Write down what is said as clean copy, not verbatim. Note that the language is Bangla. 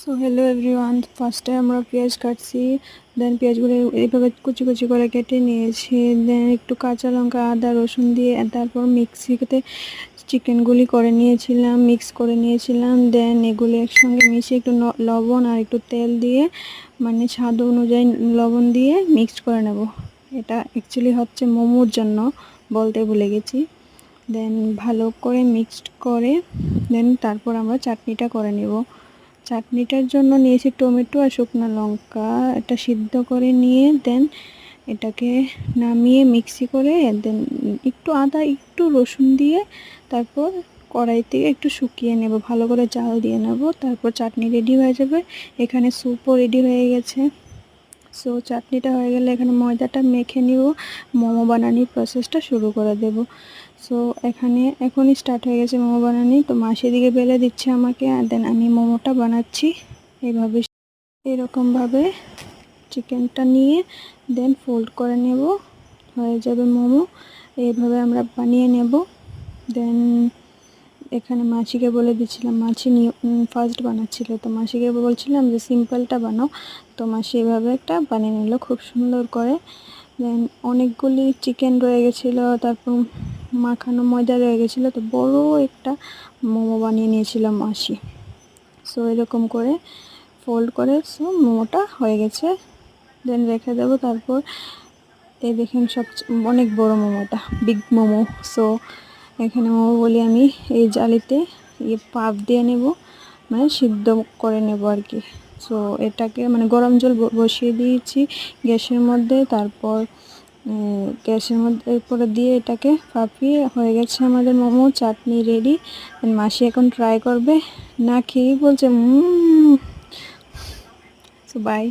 সো হ্যালো এভরিওয়ান, ফার্স্টে আমরা পেঁয়াজ কাটছি, দেন পেঁয়াজগুলো এইভাবে কুচি কুচি করে কেটে নিয়েছি। দেন একটু কাঁচা লঙ্কা, আদা, রসুন দিয়ে তারপর মিক্সিতে চিকেনগুলি করে নিয়েছিলাম, মিক্স করে নিয়েছিলাম। দেন এগুলি একসঙ্গে মিশিয়ে একটু লবণ আর একটু তেল দিয়ে, মানে স্বাদ অনুযায়ী লবণ দিয়ে মিক্সড করে নেব। এটা অ্যাকচুয়ালি হচ্ছে মোমোর জন্য, বলতে ভুলে গেছি। দেন ভালো করে মিক্সড করে দেন তারপর আমরা চাটনিটা করে নেব। চাটনিটার জন্য নিয়েছি টমেটো আর শুকনো লঙ্কা, এটা সিদ্ধ করে নিয়ে দেন এটাকে নামিয়ে মিক্সি করে দেন একটু আদা একটু রসুন দিয়ে তারপর কড়াইতে একটু শুকিয়ে নেব, ভালো করে জাল দিয়ে নেব। তারপর চাটনি রেডি হয়ে যাবে। এখানে স্যুপও রেডি হয়ে গেছে। সো চাটনিটা হয়ে গেলে এখানে ময়দাটা মেখে নিব, মোমো বানানোর প্রসেসটা শুরু করে দেব। সো এখনই স্টার্ট হয়ে গেছে মোমো বানানি। তো মাসি দিকে বেলে দিচ্ছে আমাকে, আর দেন আমি মোমোটা বানাচ্ছি। এইভাবে এরকমভাবে চিকেনটা নিয়ে দেন ফোল্ড করে নেব, হয়ে যাবে মোমো। এইভাবে আমরা বানিয়ে নেব। দেন এখানে মাসিকে বলে দিচ্ছিলাম, মাসি ফার্স্ট বানাচ্ছিল, তো মাসিকে বলছিলাম যে সিম্পলটা বানাও। তো মাসি এভাবে একটা বানিয়ে নিল খুব সুন্দর করে। দেন অনেকগুলি চিকেন রয়ে গেছিলো, তারপর মাখানো ময়দা রয়ে গেছিলো, তো বড় একটা মোমো বানিয়ে নিয়েছিলাম মাসি। সো এরকম করে ফোল্ড করে সো মোমোটা হয়ে গেছে। দেন রেখে দেবো। তারপর এই দেখেন অনেক বড় মোমোটা, বিগ মোমো। সো এখানে মোমো বলি আমি, এই জালিতে পাপ দিয়ে নেব, মানে সিদ্ধ করে নেব আর কি। সো এটাকে মানে গরম জল বসিয়ে দিয়েছি গ্যাসের মধ্যে। তারপর গ্যাসের মধ্যে এরপরে দিয়ে এটাকে ফাঁপিয়ে হয়ে গেছে আমাদের মোমো। চাটনি রেডি। মাসি এখন ট্রাই করবে, না খেয়েই বলছে সো বাই।